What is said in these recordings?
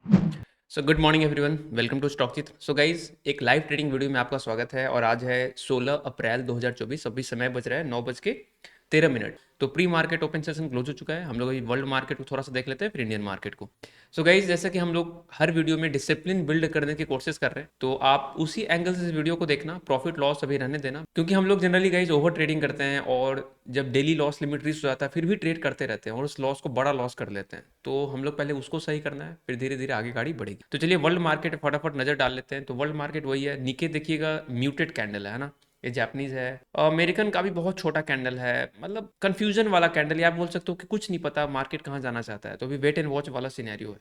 So good morning everyone, welcome to stock Chitra. So guys, एक live trading video में आपका स्वागत है और आज है 16 अप्रैल 2024। अभी समय बज रहा है 9:13। तो pre market open session close हो चुका है। हम लोग अभी वर्ल्ड मार्केट को थोड़ा सा देख लेते हैं, फिर इंडियन मार्केट को। सो गाइज, जैसा कि हम लोग हर वीडियो में डिसिप्लिन बिल्ड करने की कोशिश कर रहे हैं, तो आप उसी एंगल से इस वीडियो को देखना, प्रॉफिट लॉस अभी रहने देना, क्योंकि हम लोग जनरली गाइज ओवर ट्रेडिंग करते हैं और जब डेली लॉस लिमिट रीच हो जाता है फिर भी ट्रेड करते रहते हैं और उस लॉस को बड़ा लॉस कर लेते हैं। तो हम लोग पहले उसको सही करना है, फिर धीरे धीरे आगे गाड़ी बढ़ेगी। तो चलिए वर्ल्ड मार्केट फटाफट नजर डाल लेते हैं। तो वर्ल्ड मार्केट वही है, नीचे देखिएगा म्यूटेड कैंडल है ना। ये जापानीज है, अमेरिकन का भी बहुत छोटा कैंडल है, मतलब कंफ्यूजन वाला कैंडल, या आप बोल सकते हो कि कुछ नहीं पता मार्केट कहाँ जाना चाहता है। तो अभी वेट एंड वॉच वाला सिनेरियो है।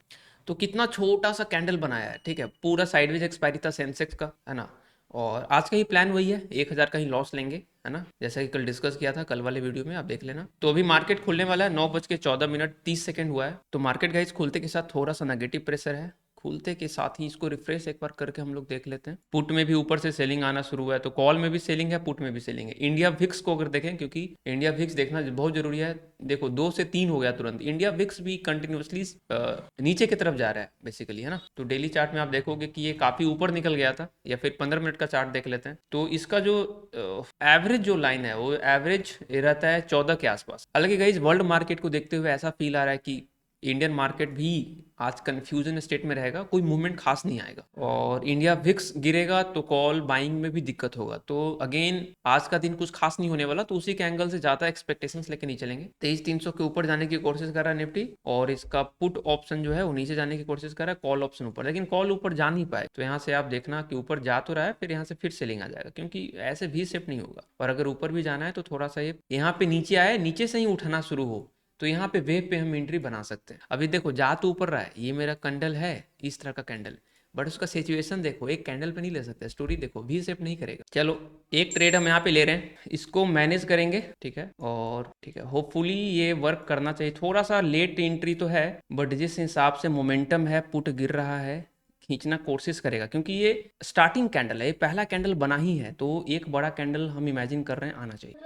तो कितना छोटा सा कैंडल बनाया है, ठीक है, पूरा साइडवेज एक्सपायरी था सेंसेक्स का, है ना। और आज का ही प्लान वही है, 1000 का ही लॉस लेंगे, है ना, जैसा कि कल डिस्कस किया था कल वाले वीडियो में, आप देख लेना। तो अभी मार्केट खुलने वाला है, 9:14:30 हुआ है। तो मार्केट गाइस खुलते के साथ थोड़ा सा नेगेटिव प्रेशर है। खुलते के साथ ही इसको रिफ्रेश एक बार करके हम लोग देख लेते हैं। पुट में भी ऊपर से सेलिंग आना शुरू हुआ है, तो कॉल में भी सेलिंग है, पुट में भी सेलिंग है। इंडिया विक्स को अगर देखें, क्योंकि इंडिया विक्स देखना बहुत जरूरी है। देखो 2 से 3 हो गया तुरंत, इंडिया विक्स भी कंटिन्यूसली नीचे की तरफ जा रहा है बेसिकली, है ना। तो डेली चार्ट में आप देखोगे कि ये काफी ऊपर निकल गया था, या फिर 15 मिनट का चार्ट देख लेते हैं। तो इसका जो एवरेज जो लाइन है वो एवरेज रहता है 14 के आसपास। हालांकि गाइज वर्ल्ड मार्केट को देखते हुए ऐसा फील आ रहा है कि इंडियन मार्केट भी आज कंफ्यूजन स्टेट में रहेगा, कोई मूवमेंट खास नहीं आएगा। और इंडिया विक्स गिरेगा तो कॉल बाइंग में भी दिक्कत होगा। तो अगेन आज का दिन कुछ खास नहीं होने वाला, तो उसी के एंगल से ज़्यादा एक्सपेक्टेशंस लेके नहीं चलेंगे। 23,300 के ऊपर जाने की कोशिश कर रहा है निफ्टी, और इसका पुट ऑप्शन जो है वो नीचे जाने की कोशिश कर रहा है, कॉल ऑप्शन ऊपर, लेकिन कॉल ऊपर जा नहीं पाए। तो यहाँ से आप देखना कि ऊपर जा तो रहा है, फिर यहाँ से फिर सेलिंग आ जाएगा, क्योंकि ऐसे भी शिफ्ट नहीं होगा। और अगर ऊपर भी जाना है तो थोड़ा सा ये यहाँ पे नीचे आए, नीचे से ही उठना शुरू हो, तो यहाँ पे वेव पे हम एंट्री बना सकते हैं। अभी देखो जा तो ऊपर रहा है, ये मेरा कैंडल है, इस तरह का कैंडल, बट उसका सिचुएशन देखो, एक कैंडल पे नहीं ले सकते, स्टोरी देखो, वी शेप नहीं करेगा। चलो एक ट्रेड हम यहाँ पे ले रहे हैं, इसको मैनेज करेंगे, ठीक है। और ठीक है, होपफुली ये वर्क करना चाहिए। थोड़ा सा लेट एंट्री तो है, बट जिस हिसाब से मोमेंटम है, पुट गिर रहा है, खींचना कोशिश करेगा, क्योंकि ये स्टार्टिंग कैंडल है, ये पहला कैंडल बना ही है, तो एक बड़ा कैंडल हम इमेजिन कर रहे हैं आना चाहिए।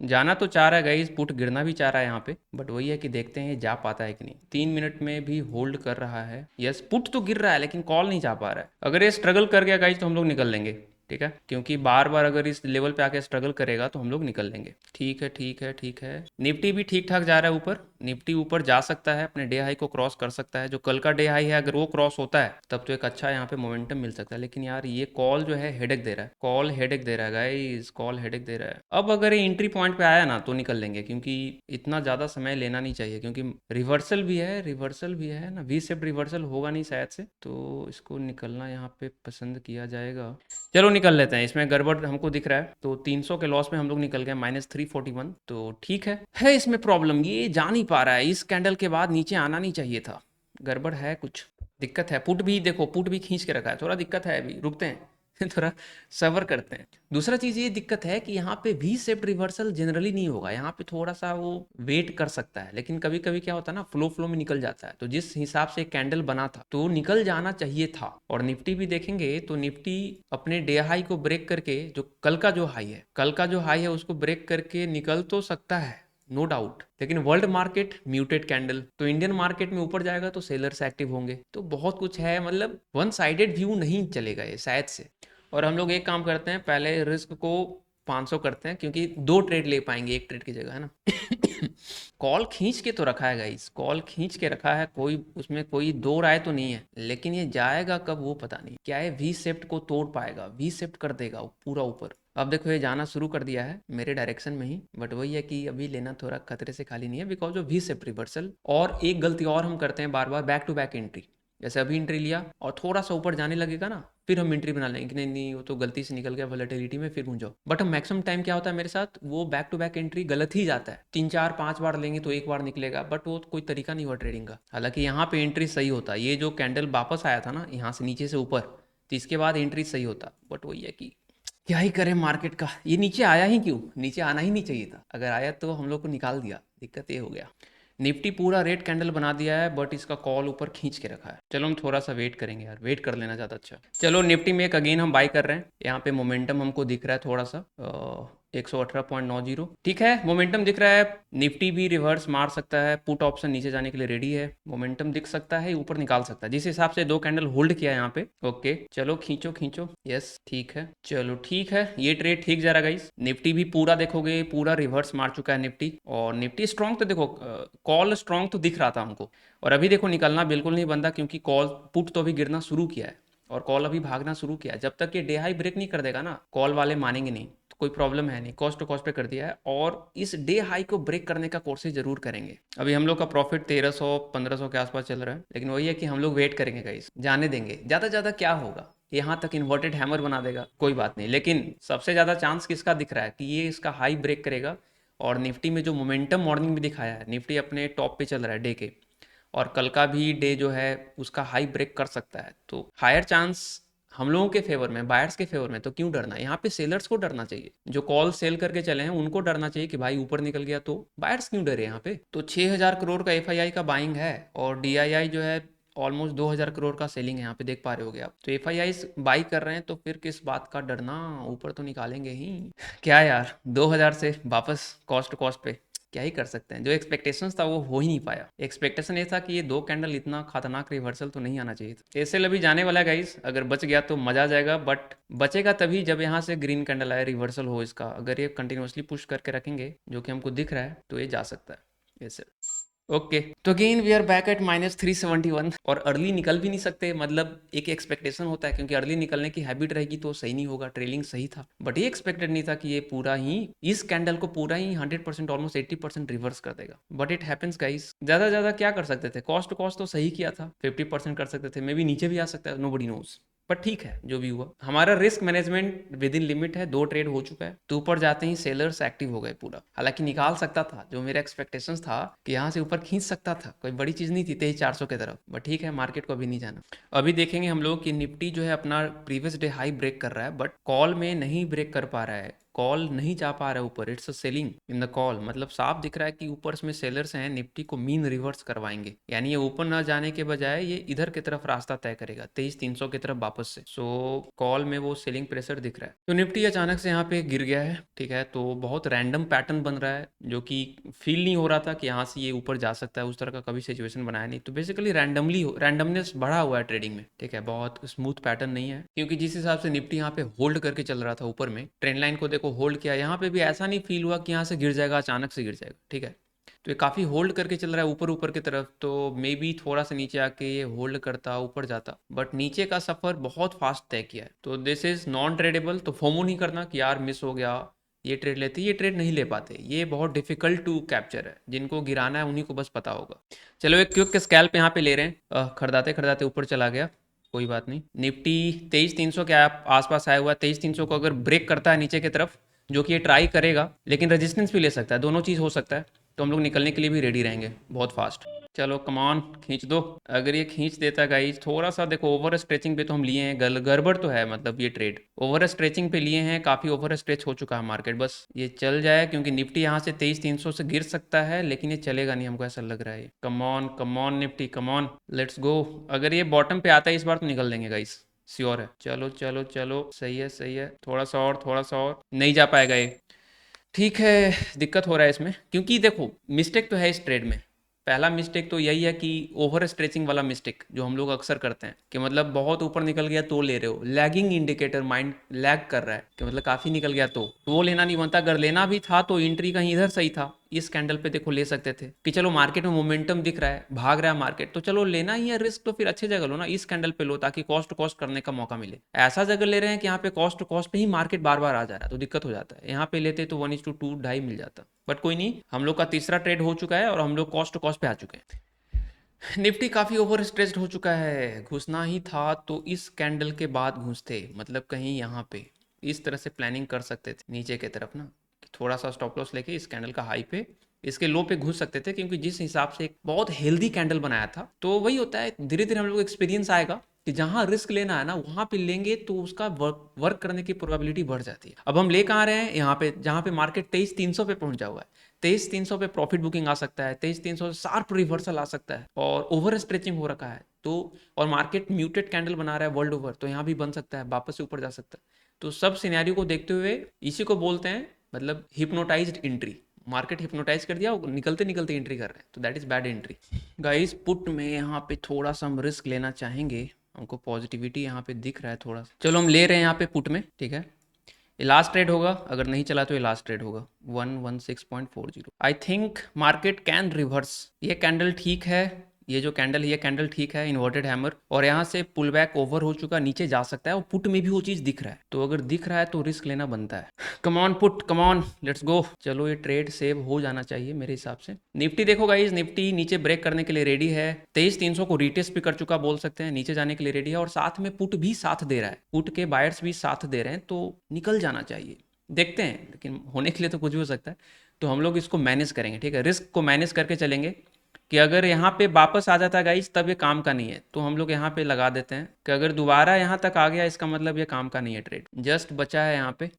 जाना तो चाह रहा है गाइस, पुट गिरना भी चाह रहा है यहाँ पे, बट वही है कि देखते हैं ये जा पाता है कि नहीं। 3 मिनट में भी होल्ड कर रहा है, यस पुट तो गिर रहा है लेकिन कॉल नहीं जा पा रहा है। अगर ये स्ट्रगल कर गया गाइस तो हम लोग निकल लेंगे, ठीक है, क्योंकि बार बार अगर इस लेवल पे आके स्ट्रगल करेगा तो हम लोग निकल लेंगे। ठीक है ठीक है ठीक है, निफ्टी भी ठीक ठाक जा रहा है ऊपर, निफ्टी ऊपर जा सकता है, अपने डे हाई को क्रॉस कर सकता है। जो कल का डे हाई है अगर वो क्रॉस होता है तब तो एक अच्छा यहाँ पे मोमेंटम मिल सकता है। लेकिन यार ये कॉल जो है हेडेक दे रहा है, कॉल हेडेक दे रहा है गाइस, कॉल हेडेक दे रहा है। अब अगर ये एंट्री पॉइंट पे आया ना तो निकल लेंगे, क्योंकि इतना ज़्यादा समय लेना नहीं चाहिए, क्योंकि रिवर्सल भी है, रिवर्सल भी है ना, वी शेप रिवर्सल होगा नहीं शायद से, तो इसको निकलना यहाँ पे पसंद किया जाएगा। चलो निकल लेते हैं, इसमें गड़बड़ हमको दिख रहा है। तो 300 के लॉस में हम लोग निकल गए, -341, तो ठीक है इसमें प्रॉब्लम, ये जा नहीं पा रहा है, इस कैंडल के बाद नीचे आना नहीं चाहिए था, गड़बड़ है, कुछ दिक्कत है। पुट भी देखो, पुट भी खींच के रखा है, थोड़ा दिक्कत है, अभी रुकते हैं थोड़ा सबर करते हैं। दूसरा चीज़ ये दिक्कत है कि यहाँ पे वी शेप रिवर्सल जनरली नहीं होगा, यहाँ पे थोड़ा सा वो वेट कर सकता है, लेकिन कभी कभी क्या होता है ना, फ्लो में निकल जाता है। तो जिस हिसाब से कैंडल बना था तो निकल जाना चाहिए था। और निफ्टी भी देखेंगे तो निफ्टी अपने डे हाई को ब्रेक करके, जो कल का जो हाई है, कल का जो हाई है उसको ब्रेक करके निकल तो सकता है, नो डाउट। लेकिन वर्ल्ड मार्केट म्यूटेड कैंडल, तो इंडियन मार्केट में ऊपर जाएगा तो सेलर्स एक्टिव होंगे, तो बहुत कुछ है, मतलब वन साइडेड व्यू नहीं चलेगा ये शायद से। और हम लोग एक काम करते हैं, पहले रिस्क को 500 करते हैं, क्योंकि 2 ट्रेड ले पाएंगे एक ट्रेड की जगह, है ना कॉल खींच के तो रखा है गाइस, कॉल खींच के रखा है, कोई उसमें कोई दो राय तो नहीं है, लेकिन ये जाएगा कब वो पता नहीं। क्या है, वी शेप्ट को तोड़ पाएगा, वी शेप्ट कर देगा वो पूरा ऊपर। अब देखो ये जाना शुरू कर दिया है मेरे डायरेक्शन में ही, बट वही है कि अभी लेना थोड़ा खतरे से खाली नहीं है, बिकॉज ऑफ वी शेप्ट रिवर्सल। और एक गलती और हम करते हैं बार बार, बैक टू बैक एंट्री। जैसे अभी एंट्री लिया और थोड़ा सा ऊपर जाने लगेगा ना, फिर हम एंट्री बना लेंगे कि नहीं नहीं वो तो गलती से निकल गया वॉलेटिलिटी में, फिर घूम जाओ। बट हम मैक्सिमम टाइम क्या होता है मेरे साथ, वो बैक टू बैक एंट्री गलत ही जाता है, 3 4 5 बार लेंगे तो एक बार निकलेगा, बट वो कोई तरीका नहीं हुआ ट्रेडिंग का। हालांकि यहाँ पे एंट्री सही होता, ये जो कैंडल वापस आया था ना यहाँ से नीचे से ऊपर, तो इसके बाद एंट्री सही होता, बट वही है कि क्या ही करें मार्केट का, ये नीचे आया ही क्यों, नीचे आना ही नहीं चाहिए था, अगर आया तो हम लोग को निकाल दिया, दिक्कत ये हो गया। निफ्टी पूरा रेड कैंडल बना दिया है, बट इसका कॉल ऊपर खींच के रखा है। चलो हम थोड़ा सा वेट करेंगे यार, वेट कर लेना ज़्यादा अच्छा। चलो निफ्टी में एक अगेन हम बाई कर रहे हैं, यहाँ पे मोमेंटम हमको दिख रहा है थोड़ा सा, 118.90। ठीक है, मोमेंटम दिख रहा है। निफ्टी भी रिवर्स मार सकता है, पुट ऑप्शन नीचे जाने के लिए रेडी है, मोमेंटम दिख सकता है, ऊपर निकाल सकता है जिस हिसाब से दो कैंडल होल्ड किया है यहाँ पे। ओके चलो खींचो खींचो, यस ठीक है, चलो ठीक है, ये ट्रेड ठीक जा रहा गाइस। निफ्टी भी पूरा देखोगे पूरा रिवर्स मार चुका है निफ्टी, और निफ्टी स्ट्रॉन्ग तो देखो, कॉल स्ट्रॉन्ग तो दिख रहा था हमको, और अभी देखो निकलना बिल्कुल नहीं बनता क्योंकि कॉल पुट तो अभी गिरना शुरू किया है और कॉल अभी भागना शुरू किया है। जब तक ये डे हाई ब्रेक नहीं कर देगा ना, कॉल वाले मानेंगे नहीं, तो कोई प्रॉब्लम है नहीं, कॉस्ट टू कॉस्ट पे कर दिया है और इस डे हाई को ब्रेक करने का कोशिश जरूर करेंगे। अभी हम लोग का प्रॉफिट 1300-1500 के आसपास चल रहा है, लेकिन वही है कि हम लोग वेट करेंगे गाइस, जाने देंगे। ज़्यादा ज़्यादा क्या होगा, यहाँ तक इन्वर्टेड हैमर बना देगा, कोई बात नहीं, लेकिन सबसे ज़्यादा चांस किसका दिख रहा है कि ये इसका हाई ब्रेक करेगा। और निफ्टी में जो मोमेंटम मॉर्निंग में दिखाया है, निफ्टी अपने टॉप पे चल रहा है डे के, और कल का भी डे जो है उसका हाई ब्रेक कर सकता है, तो हायर चांस हम लोगों के फेवर में, बायर्स के फेवर में। तो क्यों डरना, यहाँ पे सेलर्स को डरना चाहिए, जो कॉल सेल करके चले हैं उनको डरना चाहिए कि भाई ऊपर निकल गया, तो बायर्स क्यों डरे यहाँ पे। तो 6,000 करोड़ का एफआईआई का बाइंग है, और डीआईआई जो है ऑलमोस्ट 2,000 करोड़ का सेलिंग है, यहाँ पे देख पा रहे होगे आप। तो एफआईआई बाई कर रहे हैं तो फिर किस बात का डरना, ऊपर तो निकालेंगे ही। क्या यार, 2,000 से वापस कॉस्ट कॉस्ट पे क्या ही कर सकते हैं, जो एक्सपेक्टेशंस था वो हो ही नहीं पाया। एक्सपेक्टेशन ये था कि ये दो कैंडल इतना खतरनाक रिवर्सल तो नहीं आना चाहिए था। एसएल अभी जाने वाला है गाइस, अगर बच गया तो मजा आ जाएगा, बट बचेगा तभी जब यहाँ से ग्रीन कैंडल आए, रिवर्सल हो इसका। अगर ये कंटिन्यूसली पुश करके रखेंगे जो कि हमको दिख रहा है, तो ये जा सकता है एसएल। ओके, तो again we are back at -371, और अर्ली निकल भी नहीं सकते, मतलब एक एक्सपेक्टेशन होता है क्योंकि अर्ली निकलने की हैबिट रहेगी तो सही नहीं होगा, ट्रेलिंग सही था, बट ये एक्सपेक्टेड नहीं था कि ये पूरा ही इस कैंडल को पूरा ही 100% ऑलमोस्ट 80% रिवर्स कर देगा, बट इट हैपेंस गाइस। ज्यादा ज्यादा क्या कर सकते थे, कॉस्ट टू कॉस्ट तो सही किया था, 50% कर सकते थे, मे बी नीचे भी आ सकता है, नोबडी नोज, पर ठीक है जो भी हुआ। हमारा risk management with in limit है, 2 ट्रेड हो चुका है, तो ऊपर जाते ही सेलर्स एक्टिव हो गए पूरा। हालांकि निकाल सकता था, जो मेरा एक्सपेक्टेशंस था कि यहाँ से ऊपर खींच सकता था, कोई बड़ी चीज नहीं थी 23,400 की तरफ, बट ठीक है, मार्केट को अभी नहीं जाना। अभी देखेंगे हम लोग कि निफ्टी जो है अपना प्रीवियस डे हाई ब्रेक कर रहा है, बट कॉल में नहीं ब्रेक कर पा रहा है, कॉल नहीं जा पा रहा है ऊपर, it's a selling in the call, मतलब साफ दिख रहा है कि ऊपर में सेलर्स हैं, निफ्टी को मीन रिवर्स करवाएंगे, यानी ये ऊपर ना जाने के बजाय ये इधर की तरफ रास्ता तय करेगा 23,300 की तरफ वापस से। सो कॉल में वो सेलिंग प्रेशर दिख रहा है, तो निफ्टी अचानक से यहाँ पे गिर गया है, ठीक है, तो बहुत रैंडम पैटर्न बन रहा है, जो कि फील नहीं हो रहा था कि यहाँ से ये ऊपर जा सकता है, उस तरह का कभी सिचुएशन बनाया नहीं, तो बेसिकली रैंडमनेस बढ़ा हुआ है ट्रेडिंग में, ठीक है, बहुत स्मूथ पैटर्न नहीं है, क्योंकि जिस हिसाब से निफ्टी यहाँ पे होल्ड करके चल रहा था ऊपर में, ट्रेंड लाइन को देखो होल्ड किया, यहाँ पे भी ऐसा नहीं फील हुआ कि यहाँ से गिर जाएगा, अचानक से गिर जाएगा, ठीक है, तो ये काफ़ी होल्ड करके चल रहा है ऊपर ऊपर की तरफ, तो मे बी थोड़ा सा नीचे आके ये होल्ड करता, ऊपर जाता, बट नीचे का सफ़र बहुत फास्ट तय किया है, तो दिस इज़ नॉन ट्रेडेबल। तो फोमो नहीं करना कि यार मिस हो गया, ये ट्रेड लेते, ये ट्रेड नहीं ले पाते, ये बहुत डिफिकल्ट टू कैप्चर है, जिनको गिराना है उन्हीं को बस पता होगा। चलो एक क्विक स्कैल्प यहाँ पे ले रहे हैं, खरीदाते खरीदाते ऊपर चला गया, कोई बात नहीं। निफ्टी 23,300 के आसपास आया हुआ है, 23,300 को अगर ब्रेक करता है नीचे की तरफ, जो कि ये ट्राई करेगा, लेकिन रेजिस्टेंस भी ले सकता है, दोनों चीज़ हो सकता है, तो हम लोग निकलने के लिए भी रेडी रहेंगे बहुत फास्ट। चलो कमान खींच दो, अगर ये खींच देता गाइस, थोड़ा सा देखो ओवर स्ट्रेचिंग पे तो हम लिए हैं, गड़बड़ तो है, मतलब ये ट्रेड ओवर स्ट्रेचिंग पे लिए हैं, काफ़ी ओवर स्ट्रेच हो चुका है मार्केट, बस ये चल जाए, क्योंकि निफ्टी यहाँ से 23,300 से गिर सकता है, लेकिन ये चलेगा नहीं, हमको ऐसा लग रहा है। Come on come on Nifty come on, let's go, अगर ये बॉटम पे आता है इस बार तो निकल देंगे गाइस, श्योर है। चलो चलो चलो, सही है सही है, थोड़ा सा और, थोड़ा सा और, नहीं जा पाएगा ये, ठीक है, दिक्कत हो रहा है इसमें, क्योंकि देखो मिस्टेक तो है इस ट्रेड में, पहला मिस्टेक तो यही है कि ओवर स्ट्रेचिंग वाला मिस्टेक जो हम लोग अक्सर करते हैं, कि मतलब बहुत ऊपर निकल गया तो ले रहे हो, लैगिंग इंडिकेटर माइंड लैग कर रहा है, कि मतलब काफ़ी निकल गया तो वो लेना नहीं बनता, अगर लेना भी था तो एंट्री कहीं इधर सही था, इस कैंडल पे देखो ले सकते थे, कि चलो मार्केट में मोमेंटम दिख रहा है, भाग रहा है मार्केट, तो चलो लेना ही है रिस्क, तो फिर अच्छी जगह लो ना, इस कैंडल पे लो, ताकि कॉस्ट टू कॉस्ट करने का मौका मिले। ऐसा जगह ले रहे हैं कि यहाँ पे कॉस्ट टू कॉस्ट पे ही मार्केट बार बार आ जा रहा है, तो दिक्कत हो जाता है, यहाँ पे लेते तो 1:2 ढाई मिल जाता, बट कोई नहीं, हम लोग का तीसरा ट्रेड हो चुका है और हम लोग कॉस्ट टू कॉस्ट पे आ चुके हैं। निफ्टी काफ़ी ओवर स्ट्रेस्ड हो चुका है, घुसना ही था तो इस कैंडल के बाद घुसते, मतलब कहीं यहाँ पे इस तरह से प्लानिंग कर सकते थे नीचे की तरफ ना, कि थोड़ा सा स्टॉप लॉस लेके इस कैंडल का हाई पे, इसके लो पे घुस सकते थे, क्योंकि जिस हिसाब से एक बहुत हेल्दी कैंडल बनाया था, तो वही होता है, धीरे धीरे हम लोग एक्सपीरियंस आएगा कि जहाँ रिस्क लेना है ना वहाँ पे लेंगे तो उसका वर्क करने की प्रोबेबिलिटी बढ़ जाती है। अब हम ले कहाँ रहे हैं, यहाँ पे जहाँ पे मार्केट 23,300 पे पहुंचा हुआ है, 23,300 पे प्रॉफिट बुकिंग आ सकता है, 23,300 से शार्प रिवर्सल आ सकता है, और ओवर स्ट्रेचिंग हो रखा है, तो और मार्केट म्यूटेड कैंडल बना रहा है वर्ल्ड ओवर, तो यहाँ भी बन सकता है, वापस से ऊपर जा सकता है, तो सब सिनेरियो को देखते हुए इसी को बोलते हैं मतलब हिप्नोटाइज्ड एंट्री, मार्केट हिप्नोटाइज कर दिया, निकलते निकलते एंट्री कर रहे हैं, तो that is bad entry. Guys put में यहाँ पे थोड़ा सा हम रिस्क लेना चाहेंगे, हमको पॉजिटिविटी यहाँ पे दिख रहा है थोड़ा सा, चलो हम ले रहे हैं यहाँ पे पुट में, ठीक है। ये लास्ट ट्रेड होगा, अगर नहीं चला तो ये लास्ट ट्रेड होगा 116.40। I think market can reverse, ये कैंडल ठीक है, ये जो कैंडल है ये कैंडल ठीक है, इन्वर्टेड हैमर, और यहाँ से पुल बैक ओवर हो चुका, नीचे जा सकता है, और पुट में भी वो चीज़ दिख रहा है, तो अगर दिख रहा है तो रिस्क लेना बनता है। Come on put, come on, let's go. चलो ये ट्रेड सेव हो जाना चाहिए मेरे हिसाब से। निफ्टी देखो गाइज, निफ्टी नीचे ब्रेक करने के लिए रेडी है, 23,300 को रीटेस्ट भी कर चुका बोल सकते हैं, नीचे जाने के लिए रेडी है, और साथ में पुट भी साथ दे रहा है, पुट के बायर्स भी साथ दे रहे हैं, तो निकल जाना चाहिए। देखते हैं, लेकिन होने के लिए तो कुछ भी हो सकता है, तो हम लोग इसको मैनेज करेंगे, ठीक है, रिस्क को मैनेज करके चलेंगे कि अगर यहाँ पे वापस आ जाता है गाइस तब ये काम का नहीं है, तो हम लोग यहाँ पे लगा देते हैं कि अगर दोबारा यहाँ तक आ गया इसका मतलब ये काम का नहीं है, ट्रेड जस्ट बचा है यहाँ पे।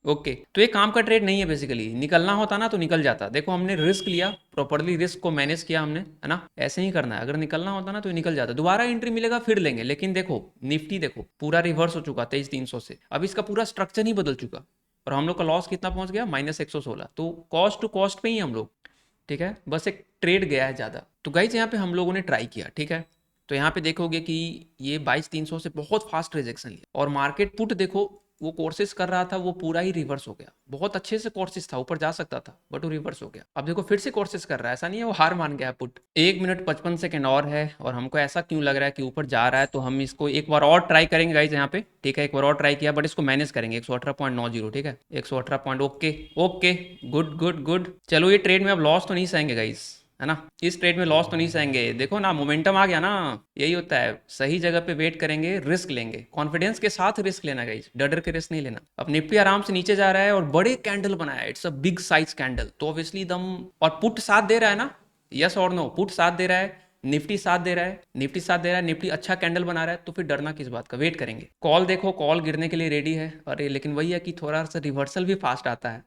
ओके, तो ये काम का ट्रेड नहीं है, बेसिकली निकलना होता ना तो निकल जाता। देखो हमने रिस्क लिया, प्रॉपर्ली रिस्क को मैनेज किया हमने, है ना, ऐसे ही करना है, अगर निकलना होता ना तो निकल जाता, दोबारा एंट्री मिलेगा फिर लेंगे। लेकिन देखो निफ्टी देखो पूरा रिवर्स हो चुका 23,300 से, अब इसका पूरा स्ट्रक्चर ही बदल चुका, और हम लोग का लॉस कितना पहुंच गया, -116, तो कॉस्ट टू कॉस्ट पे ही हम लोग, ठीक है, बस एक ट्रेड गया है ज़्यादा। तो गाइज यहाँ पे हम लोगों ने ट्राई किया, ठीक है, तो यहाँ पे देखोगे कि ये 22,300 से बहुत फास्ट रिजेक्शन लिया, और मार्केट पुट देखो वो कोर्सेस कर रहा था, वो पूरा ही रिवर्स हो गया, बहुत अच्छे से कोर्सेस था, ऊपर जा सकता था बट वो रिवर्स हो गया। अब देखो फिर से कोर्सेस कर रहा है, ऐसा नहीं है वो हार मान गया पुट। 1 मिनट 55 सेकेंड और है, और हमको ऐसा क्यों लग रहा है कि ऊपर जा रहा है, तो हम इसको एक बार और ट्राई करेंगे गाइज यहाँ पे, ठीक है, एक बार और ट्राई किया बट इसको मैनेज करेंगे 118.90, ठीक है, 118 point, okay okay, good good good. चलो ये ट्रेड में अब लॉस तो नहीं सहेंगे गाइज, है ना, इस ट्रेड में लॉस तो नहीं सहेंगे। देखो ना मोमेंटम आ गया ना, यही होता है, सही जगह पे वेट करेंगे, रिस्क लेंगे, कॉन्फिडेंस के साथ रिस्क लेना गाइस, डर के रिस्क नहीं लेना। अब निफ्टी आराम से नीचे जा रहा है और बड़े कैंडल बनाया, it's a big size candle, तो ऑब्वियसली दम, और पुट साथ दे रहा है ना, यस और नो, पुट साथ दे रहा है, निफ्टी साथ दे रहा है, निफ्टी साथ दे रहा है, निफ्टी अच्छा कैंडल बना रहा है, तो फिर डरना किस बात का, वेट करेंगे। कॉल देखो, कॉल गिरने के लिए रेडी है, अरे लेकिन वही है कि थोड़ा सा रिवर्सल भी फास्ट आता है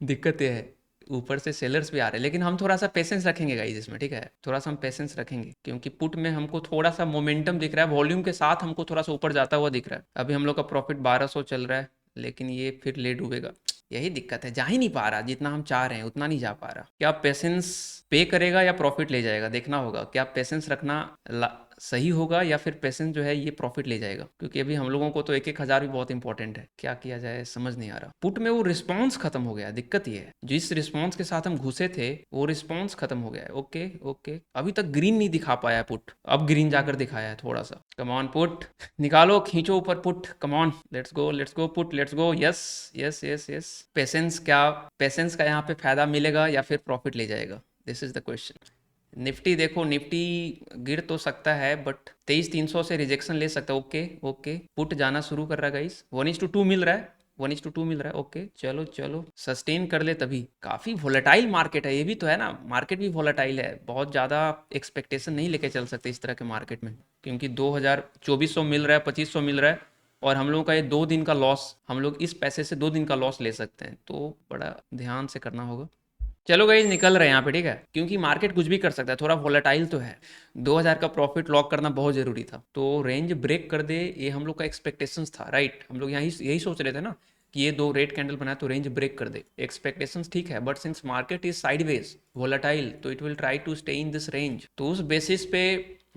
दिक्कत ये है, ऊपर से सेलर्स भी आ रहे हैं, लेकिन हम थोड़ा सा पेशेंस रखेंगे गाइस इसमें, ठीक है, थोड़ा सा हम पेशेंस रखेंगे, क्योंकि पुट में हमको थोड़ा सा मोमेंटम दिख रहा है, वॉल्यूम के साथ हमको थोड़ा सा ऊपर जाता हुआ दिख रहा है। अभी हम लोग का प्रॉफिट 1200 चल रहा है, लेकिन ये फिर ले डूबेगा, यही दिक्कत है, जा ही नहीं पा रहा, जितना हम चाह रहे हैं उतना नहीं जा पा रहा। क्या पेशेंस पे करेगा या प्रॉफिट ले जाएगा, देखना होगा, क्या पेशेंस रखना सही होगा या फिर पेशेंस जो है ये प्रॉफिट ले जाएगा, क्योंकि अभी हम लोगों को तो 1,000 भी बहुत इंपॉर्टेंट है, क्या किया जाए समझ नहीं आ रहा। पुट में वो रिस्पॉन्स खत्म हो गया, दिक्कत ये है, जिस रिस्पॉन्स के साथ हम घुसे थे वो रिस्पॉन्स खत्म हो गया है। ओके ओके, अभी तक ग्रीन नहीं दिखा पाया पुट, अब ग्रीन जाकर दिखाया है थोड़ा सा। कम ऑन पुट, निकालो खींचो ऊपर put, come on, let's go put, let's go, yes yes yes yes. Patience, क्या पेशेंस का यहाँ पे फायदा मिलेगा या फिर प्रॉफिट ले जाएगा, this is the question. Nifty देखो, निफ्टी गिर तो सकता है बट 23,300 से रिजेक्शन ले सकता है, ओके ओके, पुट जाना शुरू कर रहा है गाइस, 1:2 मिल रहा है, 1:2 मिल रहा है, ओके चलो चलो, सस्टेन कर ले तभी। काफ़ी वोलेटाइल मार्केट है, ये भी तो है ना, मार्केट भी वोलेटाइल है, बहुत ज़्यादा एक्सपेक्टेशन नहीं लेके चल सकते इस तरह के मार्केट में, क्योंकि 2,2400 मिल रहा है, 2500 मिल रहा है, और हम लोगों का ये 2 दिन का लॉस, हम लोग इस पैसे से 2 दिन का लॉस ले सकते हैं, तो बड़ा ध्यान से करना होगा। चलो गाइस निकल रहे हैं यहाँ पे, ठीक है, क्योंकि मार्केट कुछ भी कर सकता है, थोड़ा वोलेटाइल तो है, 2,000 का प्रॉफिट लॉक करना बहुत जरूरी था, तो रेंज ब्रेक कर दे ये हम लोग का एक्सपेक्टेशंस था, राइट, हम लोग यही सोच रहे थे ना कि ये 2 रेड कैंडल बनाए तो रेंज ब्रेक कर दे, एक्सपेक्टेशंस ठीक है, but since market is sideways volatile तो it will try to stay in this range, तो उस बेसिस पे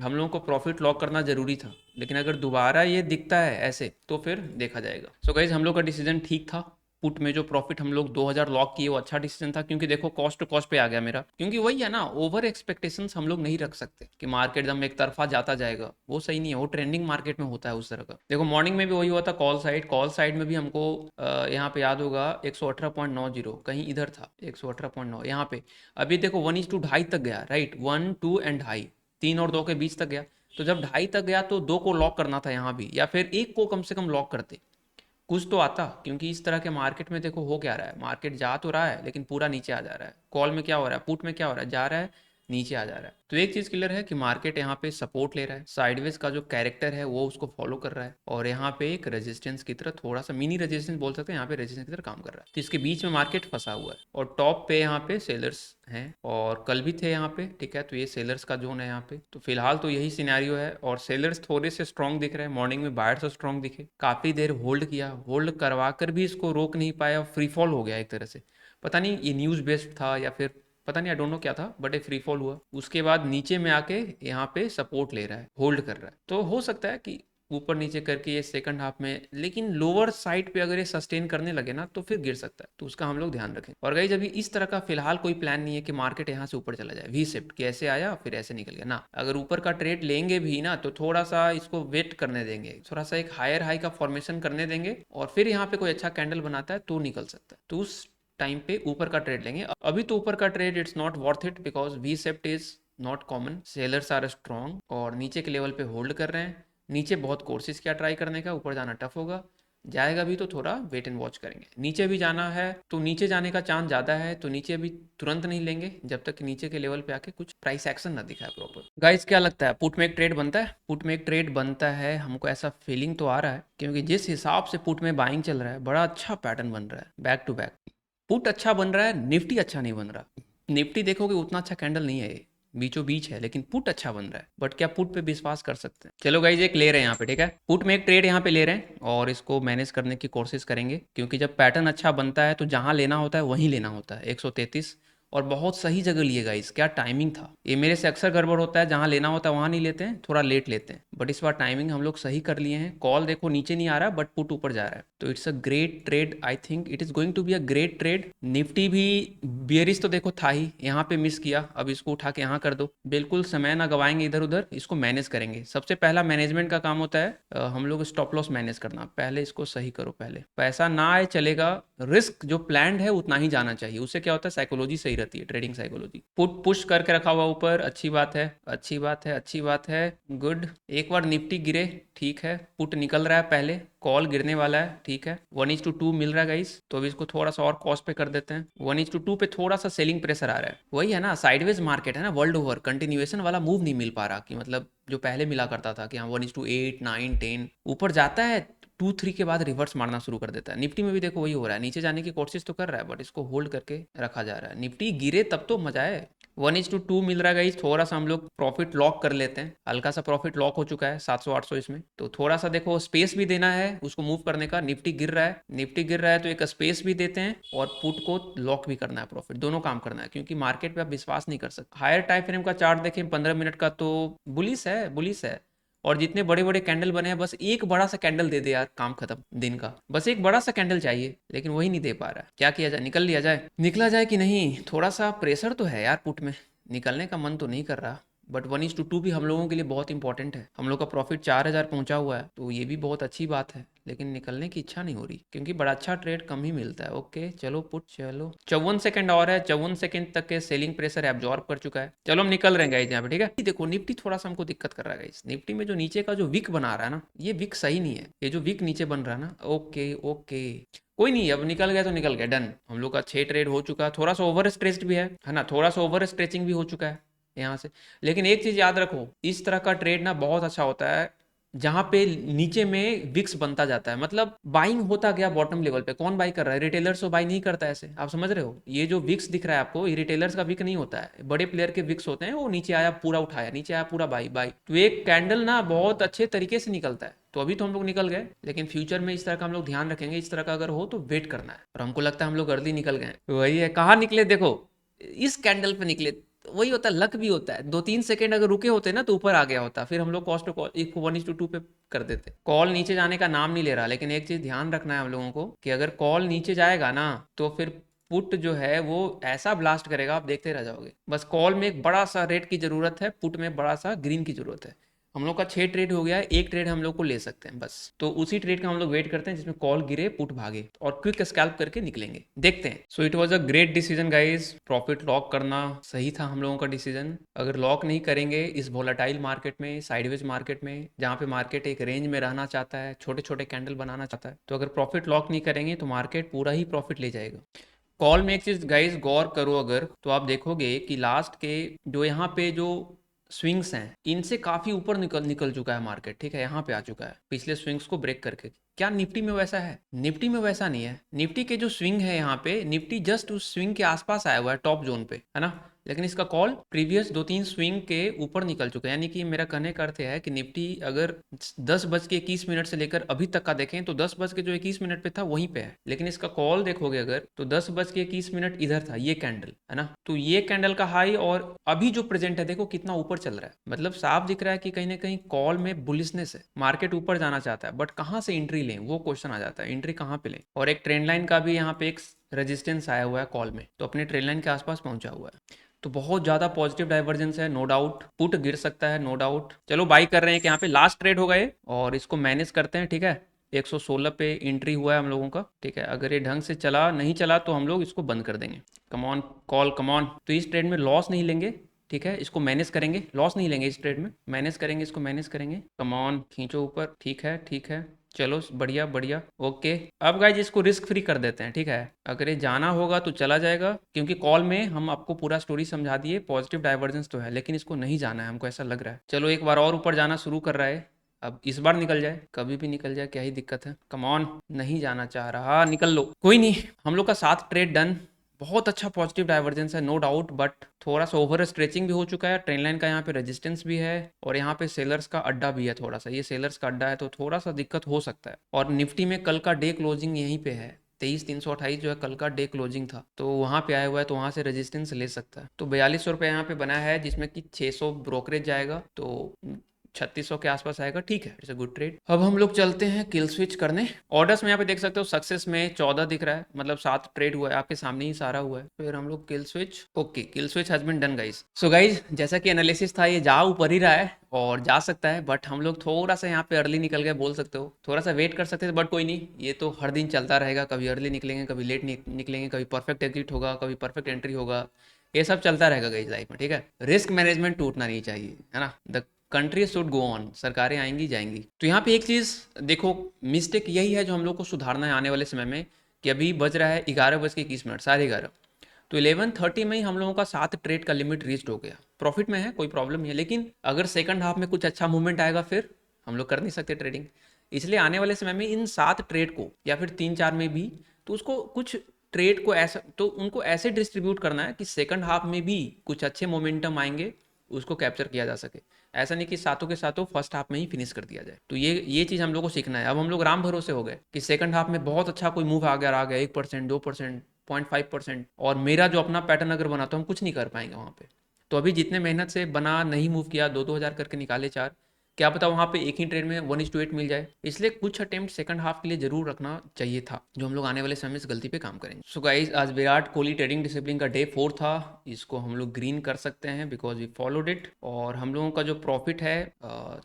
हम लोगों को प्रॉफिट लॉक करना जरूरी था, लेकिन अगर दोबारा ये दिखता है ऐसे तो फिर देखा जाएगा। सो गाइज हम लोग का डिसीजन ठीक था, पुट में जो प्रॉफिट हम लोग 2,000 लॉक किए वो अच्छा डिसीजन था, क्योंकि देखो कॉस्ट टू कॉस्ट पे आ गया मेरा, क्योंकि वही है ना, ओवर एक्सपेक्टेशंस हम लोग नहीं रख सकते कि मार्केट एकदम एक तरफा जाता जाएगा, वो सही नहीं है, वो ट्रेंडिंग मार्केट में होता है उस तरह का। देखो मॉर्निंग में भी वही हुआ था, कॉल साइड में भी हमको यहाँ पे याद होगा 118.90 कहीं इधर था, 118.9 यहाँ पे, अभी देखो 1:2.5 तक गया, राइट, 1 2 एंड 2.5, 3 और 2 के बीच तक गया, तो जब 2.5 तक गया तो 2 को लॉक करना था यहाँ भी, या फिर 1 को कम से कम लॉक करते, कुछ तो आता, क्योंकि इस तरह के मार्केट में देखो हो क्या रहा है, मार्केट जा तो रहा है लेकिन पूरा नीचे आ जा रहा है। कॉल में क्या हो रहा है, पुट में क्या हो रहा है, जा रहा है नीचे आ जा रहा है। तो एक चीज़ क्लियर है कि मार्केट यहाँ पे सपोर्ट ले रहा है, साइडवेज का जो कैरेक्टर है वो उसको फॉलो कर रहा है, और यहाँ पे एक रेजिस्टेंस की तरह थोड़ा सा मिनी रेजिस्टेंस बोल सकते हैं, यहाँ पे रेजिस्टेंस की तरह काम कर रहा है। तो इसके बीच में मार्केट फंसा हुआ है, और टॉप पे यहाँ पे सेलर्स हैं और कल भी थे यहाँ पे, ठीक है। तो ये सेलर्स का जोन है यहाँ पे। तो फिलहाल तो यही सिनेरियो है, और सेलर्स थोड़े से स्ट्रॉन्ग दिख रहे हैं। मॉर्निंग में बायर्स स्ट्रॉन्ग दिखे, काफ़ी देर होल्ड किया, होल्ड करवा कर भी इसको रोक नहीं पाया, फ्री फॉल हो गया एक तरह से। पता नहीं ये न्यूज़ बेस्ड था या फिर पता नहीं, आई डोंट नो क्या था, बट एक फ्री फॉल हुआ। उसके बाद नीचे में आके यहाँ पे सपोर्ट ले रहा है, होल्ड कर रहा है। तो हो सकता है कि ऊपर नीचे करके ये सेकंड हाफ में, लेकिन लोअर साइड पे अगर ये सस्टेन करने लगे ना तो फिर गिर सकता है, तो उसका हम लोग ध्यान रखें। और गाइस अभी इस तरह का फिलहाल कोई प्लान नहीं है कि मार्केट यहाँ से ऊपर चला जाए, वी शिफ्ट कि ऐसे आया फिर ऐसे निकल गया ना। अगर ऊपर का ट्रेड लेंगे भी ना तो थोड़ा सा इसको वेट करने देंगे, थोड़ा सा एक हायर हाई का फॉर्मेशन करने देंगे, और फिर यहाँ पे कोई अच्छा कैंडल बनाता है तो निकल सकता है, तो उस टाइम पे ऊपर का ट्रेड लेंगे। अभी तो ऊपर का trade it's not worth it, because we set is not common, sellers are strong और नीचे के लेवल पे होल्ड कर रहे हैं। नीचे बहुत कोर्सेज किया ट्राई करने का, ऊपर जाना टफ होगा, जाएगा भी तो थोड़ा वेट एंड वॉच करेंगे। नीचे भी जाना है तो नीचे जाने का चांस ज़्यादा है, तो नीचे भी तुरंत नहीं लेंगे जब तक कि नीचे के लेवल पे आके कुछ प्राइस एक्शन ना दिखाए प्रॉपर। गाइस क्या लगता है, पुट में एक ट्रेड बनता है? पुट में एक ट्रेड बनता है, हमको ऐसा फीलिंग तो आ रहा है, क्योंकि जिस हिसाब से पुट में बाइंग चल रहा है बड़ा अच्छा पैटर्न बन रहा है, बैक टू बैक पुट अच्छा बन रहा है, निफ्टी अच्छा नहीं बन रहा। निफ्टी देखोगे उतना अच्छा कैंडल नहीं है ये, बीचों बीच है, लेकिन पुट अच्छा बन रहा है। बट क्या पुट पे विश्वास कर सकते हैं? चलो गाइज एक ले रहे हैं यहाँ पे, ठीक है, पुट में एक ट्रेड यहाँ पे ले रहे हैं और इसको मैनेज करने की कोशिश करेंगे, क्योंकि जब पैटर्न अच्छा बनता है तो जहाँ लेना होता है वहीं लेना होता है। 133 और बहुत सही जगह लिए गाइस, क्या टाइमिंग था। ये मेरे से अक्सर गड़बड़ होता है, जहाँ लेना होता है वहाँ नहीं लेते हैं, थोड़ा लेट लेते हैं, बट इस बार टाइमिंग हम लोग सही कर लिए हैं। कॉल देखो नीचे नहीं आ रहा बट पुट ऊपर जा रहा है, तो it's a great trade. I think it is going to be a great trade. Nifty भी बियरिश तो देखो था ही, यहाँ पे मिस किया, अब इसको उठा के यहाँ कर दो। बिल्कुल समय ना गवाएंगे इधर उधर, इसको मैनेज करेंगे। सबसे पहला मैनेजमेंट का काम होता है हम लोग स्टॉप लॉस मैनेज करना, पहले इसको सही करो। पहले पैसा ना आए चलेगा, रिस्क जो प्लान्ड है उतना ही जाना चाहिए, उससे क्या होता है साइकोलॉजी सही रहती है, ट्रेडिंग साइकोलॉजी। पुट पुश करके रखा हुआ ऊपर, अच्छी बात है, अच्छी बात है, अच्छी बात है, गुड। एक बार निफ्टी गिरे ठीक है, पुट निकल रहा है, पहले कॉल गिरने वाला है, ठीक है। 1:2 मिल रहा है गाइस, तो अभी इसको थोड़ा सा और कॉस्ट पे कर देते हैं। 1:2 पे थोड़ा सा सेलिंग प्रेशर आ रहा है, वही है ना, साइडवेज मार्केट है ना, वर्ल्ड ओवर कंटिन्यूएशन वाला मूव नहीं मिल पा रहा, कि मतलब जो पहले मिला करता था कि हाँ 1:8 9 10 ऊपर जाता है, 2 3 के बाद रिवर्स मारना शुरू कर देता है। निफ्टी में भी देखो वही हो रहा है, नीचे जाने की कोशिश तो कर रहा है बट इसको होल्ड करके रखा जा रहा है। निफ्टी गिरे तब तो मजा है। 1:2 मिल रहा है गाइस, थोड़ा सा हम लोग प्रॉफिट लॉक कर लेते हैं, हल्का सा प्रॉफिट लॉक हो चुका है 700 800 इसमें, तो थोड़ा सा देखो स्पेस भी देना है उसको मूव करने का। निफ्टी गिर रहा है, निफ्टी गिर रहा है तो एक स्पेस भी देते हैं और पुट को लॉक भी करना है, प्रॉफिट दोनों काम करना है, क्योंकि मार्केट पे आप विश्वास नहीं कर सकते। हायर टाइम फ्रेम का चार्ट देखें 15 मिनट का, तो बुलिश है, बुलिश है। और जितने बड़े बड़े कैंडल बने हैं, बस एक बड़ा सा कैंडल दे दे यार, काम खत्म दिन का, बस एक बड़ा सा कैंडल चाहिए, लेकिन वही नहीं दे पा रहा है। क्या किया जाए, निकल लिया जाए, निकला जाए कि नहीं? थोड़ा सा प्रेशर तो है यार पुट में, निकलने का मन तो नहीं कर रहा, बट 1:2 भी हम लोगों के लिए बहुत इंपॉर्टेंट है। हम लोग का प्रॉफिट 4000 पहुंचा हुआ है, तो ये भी बहुत अच्छी बात है, लेकिन निकलने की इच्छा नहीं हो रही, क्योंकि बड़ा अच्छा ट्रेड कम ही मिलता है। ओके चलो पुट, चलो 54 सेकंड और है, 54 सेकंड तक के सेलिंग प्रेशर एब्जॉर्ब कर चुका है। चलो हम निकल रहे हैं गाइस यहाँ पे, ठीक है। देखो निफ्टी थोड़ा सा हमको दिक्कत कर रहा है गाइस, निफ्टी में जो नीचे का जो विक बना रहा है ना, ये विक सही नहीं है, ये जो विक नीचे बन रहा है ना। ओके ओके कोई नहीं, अब निकल गया तो निकल गया, डन। हम लोग का 6 ट्रेड हो चुका है, थोड़ा सा ओवर स्ट्रेच्ड भी है ना, थोड़ा सा ओवर स्ट्रेचिंग भी हो चुका है यहाँ से। लेकिन एक चीज याद रखो, इस तरह का ट्रेड ना बहुत अच्छा होता है जहां पे नीचे में विक्स बनता जाता है, मतलब बाइंग होता गया बॉटम लेवल पे। कौन बाई कर रहा है? रिटेलर्स तो बाई नहीं करता है ऐसे, आप समझ रहे हो। ये जो विक्स दिख रहा है आपको, ये रिटेलर्स का विक नहीं होता है, बड़े प्लेयर के विक्स होते हैं। वो नीचे आया पूरा उठाया, नीचे आया पूरा बाई बाई, तो एक कैंडल ना बहुत अच्छे तरीके से निकलता है। तो अभी तो हम लोग निकल गए, लेकिन फ्यूचर में इस तरह का हम लोग ध्यान रखेंगे, इस तरह का अगर हो तो वेट करना है। और हमको लगता है हम लोग अर्ली निकल गए, वही है। कहाँ निकले देखो, इस कैंडल पे निकले, वही होता है, लक भी होता है। 2 3 सेकंड अगर रुके होते ना तो ऊपर आ गया होता, फिर हम लोग कॉस्ट टू एक 1:2 पे कर देते। कॉल नीचे जाने का नाम नहीं ले रहा, लेकिन एक चीज ध्यान रखना है हम लोगों को कि अगर कॉल नीचे जाएगा ना तो फिर पुट जो है वो ऐसा ब्लास्ट करेगा, आप देखते रह जाओगे। बस कॉल में एक बड़ा सा रेड की जरूरत है, पुट में बड़ा सा ग्रीन की जरूरत है। हम लोग का 6 ट्रेड हो गया है, एक ट्रेड हम लोग को ले सकते हैं बस, तो उसी ट्रेड का हम लोग वेट करते हैं जिसमें कॉल गिरे पुट भागे, और क्विक स्कैल्प करके निकलेंगे, देखते हैं। So it was a great decision guys, profit lock करना सही था हम लोगों का डिसीजन। अगर लॉक नहीं करेंगे इस वोलाटाइल मार्केट में, साइडवेज मार्केट में, जहाँ पे मार्केट एक रेंज में रहना चाहता है, छोटे छोटे कैंडल बनाना चाहता है, तो अगर प्रॉफिट लॉक नहीं करेंगे तो मार्केट पूरा ही प्रॉफिट ले जाएगा। कॉल में एक चीज गाइस गौर करो अगर, तो आप देखोगे कि लास्ट के जो यहाँ पे जो स्विंग्स हैं इनसे काफी ऊपर निकल निकल चुका है मार्केट, ठीक है, यहाँ पे आ चुका है पिछले स्विंग्स को ब्रेक करके। क्या निफ्टी में वैसा है? निफ्टी में वैसा नहीं है। निफ्टी के जो स्विंग है यहाँ पे, निफ्टी जस्ट उस स्विंग के आसपास आया हुआ है टॉप जोन पे, है ना, लेकिन इसका कॉल प्रीवियस 2-3 स्विंग के ऊपर निकल चुका है। यानी कि मेरा कहने का अर्थ है कि निफ्टी अगर 10:21 से लेकर अभी तक का देखें तो 10:21 पे था, वहीं पे है, लेकिन इसका कॉल देखोगे अगर तो 10:21 इधर था, ये कैंडल है ना, तो ये कैंडल का हाई और अभी जो प्रेजेंट है देखो कितना ऊपर चल रहा है। मतलब साफ दिख रहा है कि कहीं ना कहीं कॉल में बुलिशनेस है, मार्केट ऊपर जाना चाहता है, बट कहाँ से एंट्री लें वो क्वेश्चन आ जाता है, एंट्री कहाँ पे लें। और एक ट्रेंड लाइन का भी यहाँ पे एक रेजिस्टेंस आया हुआ है कॉल में, तो अपने ट्रेंड लाइन के आसपास पहुंचा हुआ है। तो बहुत ज़्यादा पॉजिटिव डाइवर्जेंस है, नो डाउट। पुट गिर सकता है, नो डाउट। चलो बाई कर रहे हैं कि यहाँ पे लास्ट ट्रेड हो गए और इसको मैनेज करते हैं, ठीक है। 116 पे एंट्री हुआ है हम लोगों का, ठीक है। अगर ये ढंग से चला नहीं चला तो हम लोग इसको बंद कर देंगे। Come on call, come on. तो इस ट्रेड में लॉस नहीं लेंगे, ठीक है, इसको मैनेज करेंगे, लॉस नहीं लेंगे इस ट्रेड में, मैनेज करेंगे, इसको मैनेज करेंगे। कमॉन खींचो ऊपर, ठीक है, ठीक है, चलो बढ़िया बढ़िया, ओके। अब गाइज इसको रिस्क फ्री कर देते हैं, ठीक है। अगर ये जाना होगा तो चला जाएगा, क्योंकि कॉल में हम आपको पूरा स्टोरी समझा दिए, पॉजिटिव डाइवर्जेंस तो है, लेकिन इसको नहीं जाना है, हमको ऐसा लग रहा है। चलो एक बार और ऊपर जाना शुरू कर रहा है, अब इस बार निकल जाए, कभी भी निकल जाए, क्या ही दिक्कत है। कम ऑन, नहीं जाना चाह रहा, निकल लो, कोई नहीं। हम लोग का 7 ट्रेड डन, बहुत अच्छा पॉजिटिव डाइवर्जेंस है, नो डाउट, बट थोड़ा सा ओवर स्ट्रेचिंग भी हो चुका है। ट्रेंड लाइन का यहाँ पे रेजिस्टेंस भी है और यहाँ पे सेलर्स का अड्डा भी है, थोड़ा सा ये सेलर्स का अड्डा है, तो थोड़ा सा दिक्कत हो सकता है। और निफ्टी में कल का डे क्लोजिंग यहीं पे है, 23,328 जो है कल का डे क्लोजिंग था, तो वहाँ पे आया हुआ है, तो वहाँ से रेजिस्टेंस ले सकता है। तो 4200 रुपये यहाँ पे बना है, जिसमें कि 600 ब्रोकरेज जाएगा, तो 3600 के आसपास आएगा, ठीक है, इट्स अ गुड ट्रेड। अब हम लोग चलते हैं किल स्विच करने। ऑर्डर्स में यहाँ पे देख सकते हो सक्सेस में 14 दिख रहा है, मतलब 7 ट्रेड हुआ है, आपके सामने ही सारा हुआ है। फिर हम लोग kill switch, okay, kill switch has been done guys. So guys जैसा कि एनालिसिस था, ये जा ऊपर ही रहा है और जा सकता है, बट हम लोग थोड़ा सा यहाँ पे अर्ली निकल गए बोल सकते हो, थोड़ा सा वेट कर सकते थे, बट कोई नहीं, ये तो हर दिन चलता रहेगा, कभी अर्ली निकलेंगे, कभी लेट निकलेंगे, कभी परफेक्ट एग्जिट होगा, कभी परफेक्ट एंट्री होगा, ये सब चलता रहेगा गाइस लाइफ में, ठीक है। रिस्क मैनेजमेंट टूटना नहीं चाहिए, है ना। The country should go on, सरकारें आएंगी जाएंगी। तो यहाँ पे एक चीज़ देखो, मिस्टेक यही है जो हम लोग को सुधारना है आने वाले समय में, कि अभी बज रहा है 11:21, 11:30, तो 11:30 में ही हम लोगों का 7 ट्रेड का लिमिट रीच हो गया। प्रॉफिट में है, कोई प्रॉब्लम नहीं है, लेकिन अगर सेकंड हाफ में कुछ अच्छा मूवमेंट आएगा फिर हम लोग कर नहीं सकते ट्रेडिंग। इसलिए आने वाले समय में इन 7 ट्रेड को, या फिर 3-4 में भी, तो उसको कुछ ट्रेड को ऐसा, तो उनको ऐसे डिस्ट्रीब्यूट करना है कि सेकंड हाफ में भी कुछ अच्छे मोमेंटम आएंगे, उसको कैप्चर किया जा सके। ऐसा नहीं कि सातों के सातों फर्स्ट हाफ में ही फिनिश कर दिया जाए। तो ये चीज़ हम लोग को सीखना है। अब हम लोग राम भरोसे हो गए कि सेकंड हाफ में बहुत अच्छा कोई मूव आ गया 1%, 2%, 0.5%, और मेरा जो अपना पैटर्न अगर बना तो हम कुछ नहीं कर पाएंगे वहाँ पे। तो अभी जितने मेहनत से बना, नहीं मूव किया, 2-2 हज़ार करके निकाले 4, क्या पता वहाँ पे एक ही ट्रेड में 1:8 मिल जाए। इसलिए कुछ अटेम्प्ट सेकंड हाफ के लिए जरूर रखना चाहिए था, जो हम लोग आने वाले समय में इस गलती पे काम करेंगे। सो गाइस आज विराट कोहली ट्रेडिंग डिसिप्लिन का डे 4 था, इसको हम लोग ग्रीन कर सकते हैं बिकॉज वी फॉलोड इट। और हम लोगों का जो प्रॉफिट है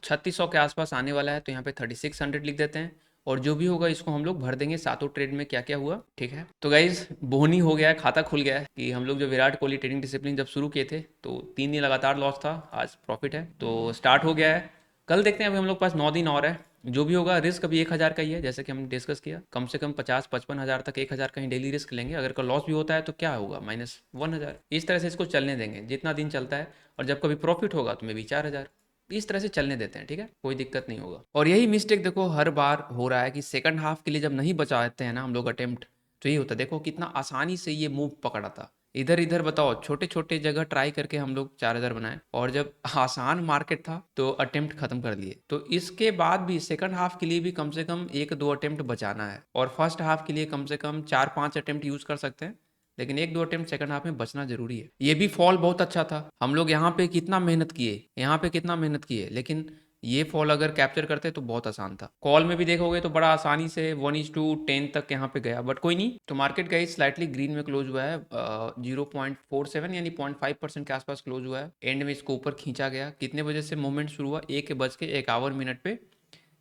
3600 के आसपास आने वाला है, तो यहाँ पे 3600 लिख देते हैं, और जो भी होगा इसको हम लोग भर देंगे सातों ट्रेड में क्या क्या हुआ, ठीक है। तो गाइज बोनी हो गया है, खाता खुल गया है कि हम लोग जो विराट कोहली ट्रेडिंग डिसिप्लिन जब शुरू किए थे तो 3 दिन लगातार लॉस था, आज प्रॉफिट है, तो स्टार्ट हो गया है। कल देखते हैं, अभी हम लोग पास 9 दिन और है, जो भी होगा रिस्क अभी 1,000 का ही है, जैसे कि हमने डिस्कस किया, कम से कम 50-55 हज़ार तक 1,000 का ही डेली रिस्क लेंगे। अगर का लॉस भी होता है तो क्या होगा, -1,000, इस तरह से इसको चलने देंगे जितना दिन चलता है, और जब कभी प्रॉफिट होगा तो मे भी 4,000, इस तरह से चलने देते हैं, ठीक है, कोई दिक्कत नहीं होगा। और यही मिस्टेक देखो हर बार हो रहा है कि सेकंड हाफ के लिए जब नहीं बचाते हैं ना हम लोग अटेम्प्ट, तो यही होता है। देखो कितना आसानी से ये मूव पकड़ा था, इधर इधर बताओ, छोटे छोटे जगह ट्राई करके हम लोग 4,000 बनाए, और जब आसान मार्केट था तो अटेम्प्ट खत्म कर दिए। तो इसके बाद भी सेकंड हाफ के लिए भी कम से कम 1-2 अटेम्प्ट बचाना है, और फर्स्ट हाफ के लिए कम से कम 4-5 अटेम्प्ट यूज कर सकते हैं, लेकिन 1-2 अटेम्प्ट सेकंड हाफ में बचना जरूरी है। ये भी फॉल बहुत अच्छा था, हम लोग यहाँ पे कितना मेहनत किए, यहाँ पे कितना मेहनत किए, लेकिन ये फॉल अगर कैप्चर करते तो बहुत आसान था। कॉल में भी देखोगे तो बड़ा आसानी से 1:10 तक यहाँ पे गया, बट कोई नहीं। तो मार्केट गई स्लाइटली ग्रीन में क्लोज हुआ है, 0.47 यानी 0.5% के आसपास क्लोज हुआ है। एंड में इसको ऊपर खींचा गया, कितने बजे से मूवमेंट शुरू हुआ, 1:51 पे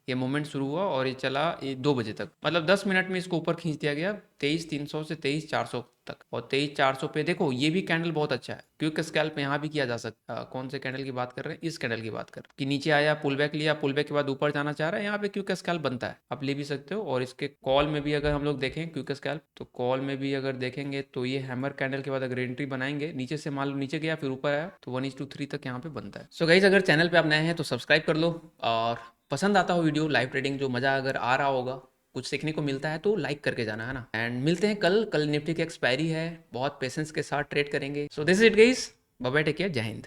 ये मूवमेंट शुरू हुआ और ये चला ये 2 बजे तक, मतलब 10 मिनट में इसको ऊपर खींच दिया गया 23,300 से 23,400 तक। और 23,400 पे देखो ये भी कैंडल बहुत अच्छा है, क्विक स्कैल्प यहाँ भी किया जा सकता है। कौन से कैंडल की बात कर रहे हैं? इस कैंडल की बात कर रहे हैं कि नीचे आया, पुल बैक लिया, पुल बैक के बाद ऊपर जाना चाह रहा है, यहाँ पे क्विक स्कैल्प बनता है, आप ले भी सकते हो। और इसके कॉल में भी अगर हम लोग देखें क्विक स्कैल्प, तो कॉल में भी अगर देखेंगे तो ये हैमर कैंडल के बाद अगर एंट्री बनाएंगे, नीचे से मान लो नीचे गया फिर ऊपर आया, तो 1:3 तक यहाँ पे बनता है। सो गाइज, अगर चैनल पे आप नए हैं तो सब्सक्राइब कर लो, और पसंद आता हो वीडियो लाइव ट्रेडिंग जो मज़ा अगर आ रहा होगा, कुछ सीखने को मिलता है, तो लाइक करके जाना है ना। एंड मिलते हैं कल निफ्टी की एक्सपायरी है, बहुत पेशेंस के साथ ट्रेड करेंगे। So this is it guys, bye bye, take care, जय हिंद।